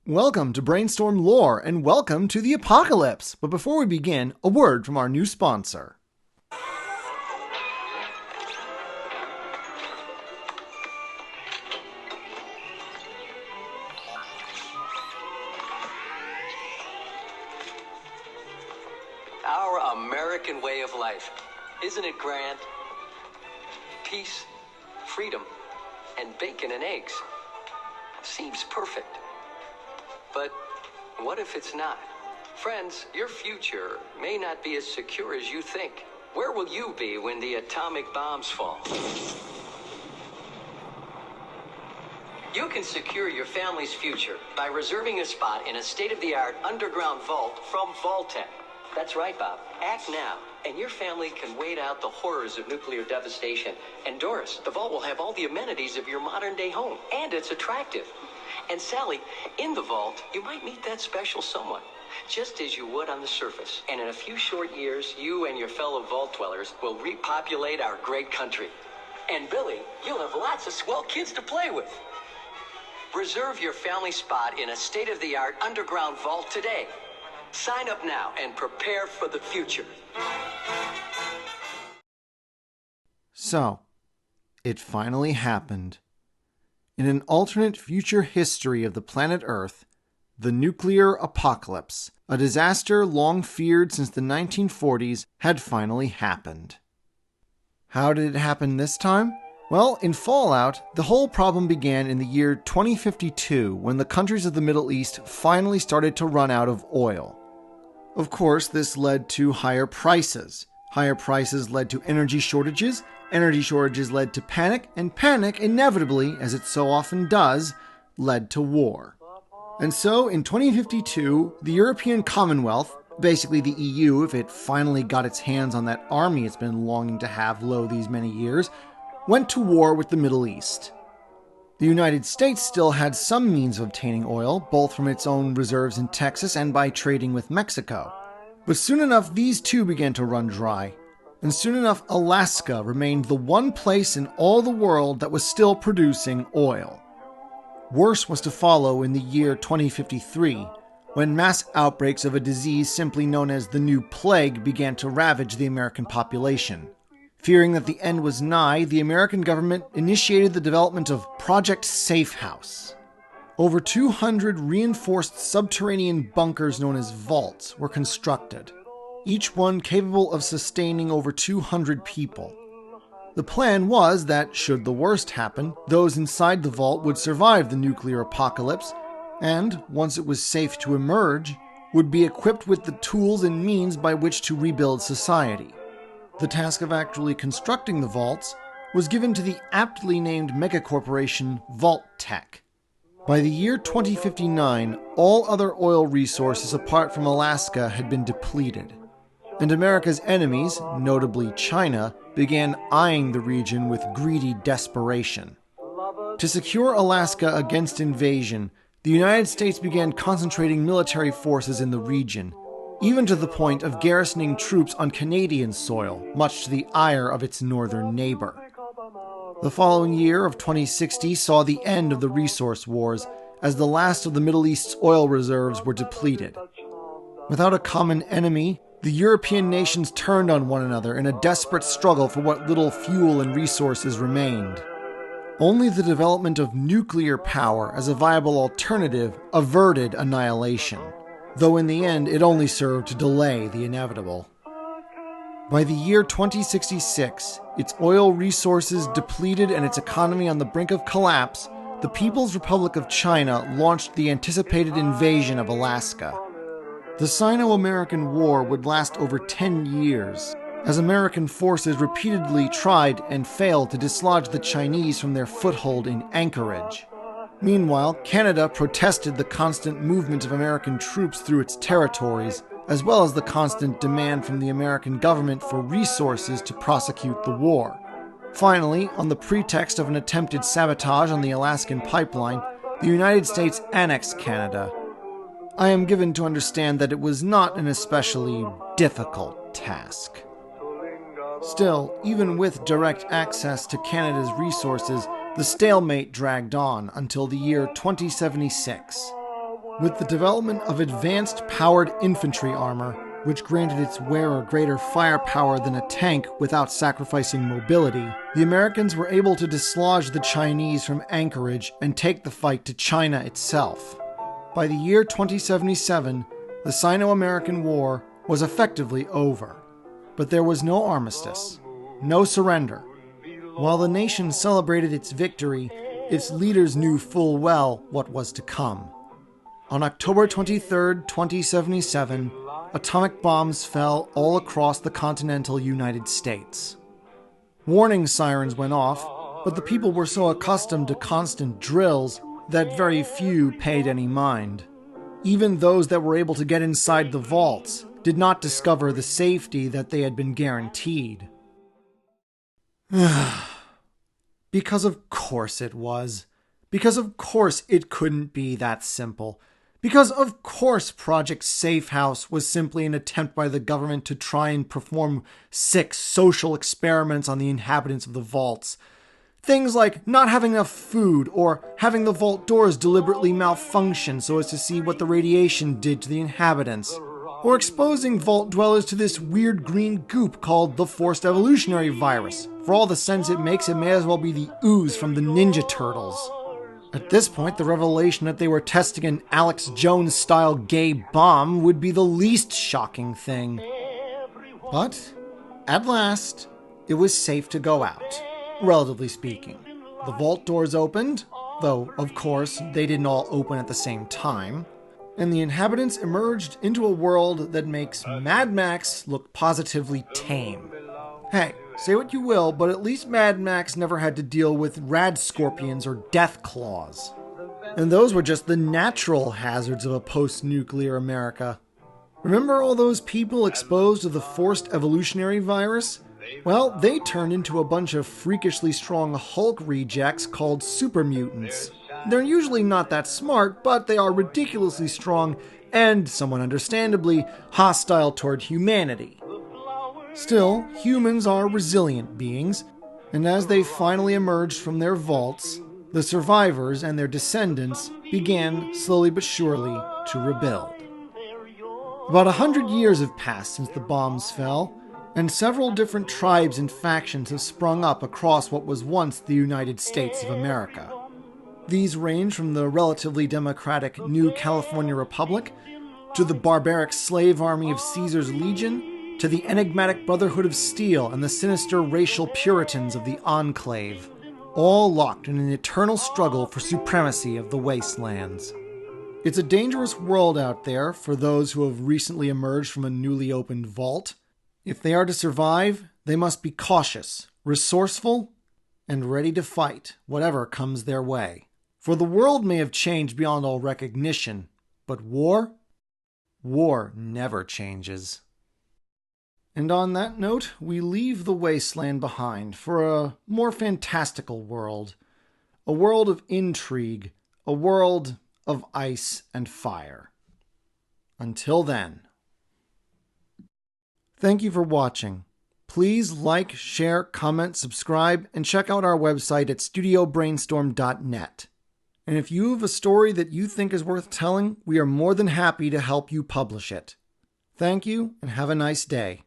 Welcome to Brainstorm Lore, and welcome to the apocalypse! But before we begin, a word from our new sponsor. Our American way of life. Isn't it grand? Peace, freedom, and bacon and eggs. Seems perfect. But what if it's not? Friends, your future may not be as secure as you think. Where will you be when the atomic bombs fall? You can secure your family's future by reserving a spot in a state-of-the-art underground vault from Vault-Tec. That's right, Bob. Act now, and your family can wait out the horrors of nuclear devastation. And Doris, the vault will have all the amenities of your modern-day home, and it's attractive. And Sally, in the vault, you might meet that special someone, just as you would on the surface. And in a few short years, you and your fellow vault dwellers will repopulate our great country. And Billy, you'll have lots of swell kids to play with. Reserve your family spot in a state-of-the-art underground vault today. Sign up now and prepare for the future. So, it finally happened. In an alternate future history of the planet Earth, the nuclear apocalypse, a disaster long feared since the 1940s, had finally happened. How did it happen this time? Well, in Fallout, the whole problem began in the year 2052 when the countries of the Middle East finally started to run out of oil. Of course, this led to higher prices. Higher prices led to energy shortages. Energy shortages led to panic, and panic, inevitably, as it so often does, led to war. And so, in 2052, the European Commonwealth, basically the EU if it finally got its hands on that army it's been longing to have lo these many years, went to war with the Middle East. The United States still had some means of obtaining oil, both from its own reserves in Texas and by trading with Mexico. But soon enough, these too began to run dry. And soon enough, Alaska remained the one place in all the world that was still producing oil. Worse was to follow in the year 2053, when mass outbreaks of a disease simply known as the New Plague began to ravage the American population. Fearing that the end was nigh, the American government initiated the development of Project Safe House. Over 200 reinforced subterranean bunkers known as vaults were constructed, each one capable of sustaining over 200 people. The plan was that, should the worst happen, those inside the vault would survive the nuclear apocalypse, and, once it was safe to emerge, would be equipped with the tools and means by which to rebuild society. The task of actually constructing the vaults was given to the aptly named megacorporation Vault-Tec. By the year 2059, all other oil resources apart from Alaska had been depleted, and America's enemies, notably China, began eyeing the region with greedy desperation. To secure Alaska against invasion, the United States began concentrating military forces in the region, even to the point of garrisoning troops on Canadian soil, much to the ire of its northern neighbor. The following year of 2060 saw the end of the resource wars, as the last of the Middle East's oil reserves were depleted. Without a common enemy, the European nations turned on one another in a desperate struggle for what little fuel and resources remained. Only the development of nuclear power as a viable alternative averted annihilation, though in the end it only served to delay the inevitable. By the year 2066, its oil resources depleted and its economy on the brink of collapse, the People's Republic of China launched the anticipated invasion of Alaska. The Sino-American War would last over 10 years, as American forces repeatedly tried and failed to dislodge the Chinese from their foothold in Anchorage. Meanwhile, Canada protested the constant movement of American troops through its territories, as well as the constant demand from the American government for resources to prosecute the war. Finally, on the pretext of an attempted sabotage on the Alaskan pipeline, the United States annexed Canada. I am given to understand that it was not an especially difficult task. Still, even with direct access to Canada's resources, the stalemate dragged on until the year 2076. With the development of advanced powered infantry armor, which granted its wearer greater firepower than a tank without sacrificing mobility, the Americans were able to dislodge the Chinese from Anchorage and take the fight to China itself. By the year 2077, the Sino-American War was effectively over. But there was no armistice, no surrender. While the nation celebrated its victory, its leaders knew full well what was to come. On October 23, 2077, atomic bombs fell all across the continental United States. Warning sirens went off, but the people were so accustomed to constant drills that very few paid any mind. Even those that were able to get inside the vaults did not discover the safety that they had been guaranteed. Because of course it was. Because of course it couldn't be that simple. Because of course Project Safe House was simply an attempt by the government to try and perform sick social experiments on the inhabitants of the vaults. Things like not having enough food or having the vault doors deliberately malfunction so as to see what the radiation did to the inhabitants. Or exposing vault dwellers to this weird green goop called the forced evolutionary virus. For all the sense it makes, it may as well be the ooze from the Ninja Turtles. At this point, the revelation that they were testing an Alex Jones-style gay bomb would be the least shocking thing. But, at last, it was safe to go out, relatively speaking. The vault doors opened, though, of course, they didn't all open at the same time, and the inhabitants emerged into a world that makes Mad Max look positively tame. Hey, say what you will, but at least Mad Max never had to deal with rad scorpions or death claws. And those were just the natural hazards of a post-nuclear America. Remember all those people exposed to the forced evolutionary virus? Well, they turned into a bunch of freakishly strong Hulk rejects called super mutants. They're usually not that smart, but they are ridiculously strong and, somewhat understandably, hostile toward humanity. Still, humans are resilient beings, and as they finally emerged from their vaults, the survivors and their descendants began, slowly but surely, to rebuild. About 100 years have passed since the bombs fell, and several different tribes and factions have sprung up across what was once the United States of America. These range from the relatively democratic New California Republic, to the barbaric slave army of Caesar's Legion, to the enigmatic Brotherhood of Steel and the sinister racial Puritans of the Enclave, all locked in an eternal struggle for supremacy of the wastelands. It's a dangerous world out there for those who have recently emerged from a newly opened vault. If they are to survive, they must be cautious, resourceful, and ready to fight whatever comes their way. For the world may have changed beyond all recognition, but war never changes. And on that note, we leave the wasteland behind for a more fantastical world. A world of intrigue, a world of ice and fire. Until then. Thank you for watching. Please like, share, comment, subscribe, and check out our website at studiobrainstorm.net. And if you have a story that you think is worth telling, we are more than happy to help you publish it. Thank you, and have a nice day.